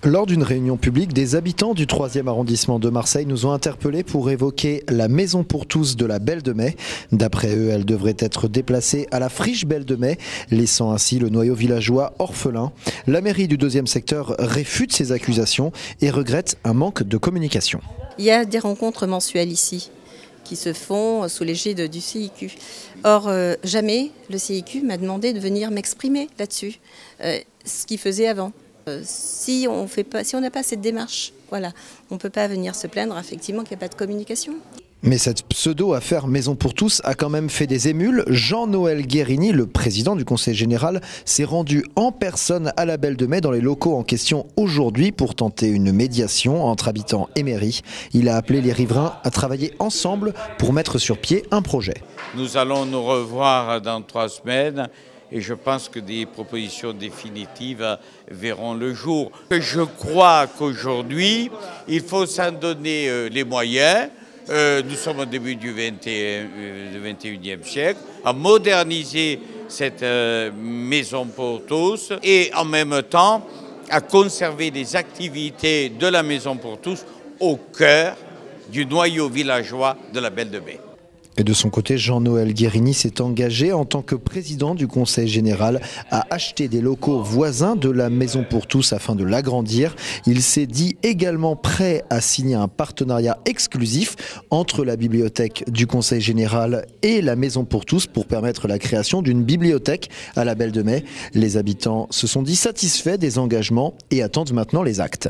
Lors d'une réunion publique, des habitants du 3e arrondissement de Marseille nous ont interpellés pour évoquer la maison pour tous de la Belle de Mai. D'après eux, elle devrait être déplacée à la friche Belle de Mai, laissant ainsi le noyau villageois orphelin. La mairie du 2e secteur réfute ces accusations et regrette un manque de communication. Il y a des rencontres mensuelles ici qui se font sous l'égide du CIQ. Or, jamais le CIQ m'a demandé de venir m'exprimer là-dessus, ce qu'il faisait avant. Si on n'a pas cette démarche, voilà, on ne peut pas venir se plaindre effectivement qu'il n'y a pas de communication. Mais cette pseudo-affaire Maison pour tous a quand même fait des émules. Jean-Noël Guérini, le président du conseil général, s'est rendu en personne à la Belle de Mai dans les locaux en question aujourd'hui pour tenter une médiation entre habitants et mairie. Il a appelé les riverains à travailler ensemble pour mettre sur pied un projet. Nous allons nous revoir dans 3 semaines. Et je pense que des propositions définitives verront le jour. Je crois qu'aujourd'hui, il faut s'en donner les moyens. Nous sommes au début du 21e siècle, à moderniser cette maison pour tous et en même temps à conserver les activités de la maison pour tous au cœur du noyau villageois de la Belle de Mai. Et de son côté, Jean-Noël Guérini s'est engagé en tant que président du conseil général à acheter des locaux voisins de la Maison pour tous afin de l'agrandir. Il s'est dit également prêt à signer un partenariat exclusif entre la bibliothèque du conseil général et la Maison pour tous pour permettre la création d'une bibliothèque à la Belle de Mai. Les habitants se sont dit satisfaits des engagements et attendent maintenant les actes.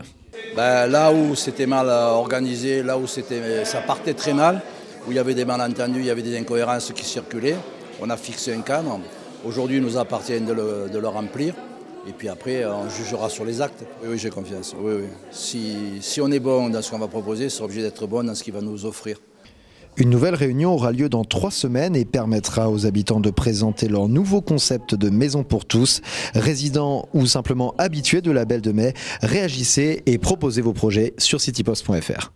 Là où c'était mal organisé, là où ça partait très mal, où il y avait des malentendus, il y avait des incohérences qui circulaient. On a fixé un cadre. Aujourd'hui, il nous appartient de le remplir. Et puis après, on jugera sur les actes. Oui, j'ai confiance. Oui. Si on est bon dans ce qu'on va proposer, on sera obligé d'être bon dans ce qu'il va nous offrir. Une nouvelle réunion aura lieu dans 3 semaines et permettra aux habitants de présenter leur nouveau concept de maison pour tous. Résidents ou simplement habitués de la Belle de Mai, réagissez et proposez vos projets sur citypost.fr.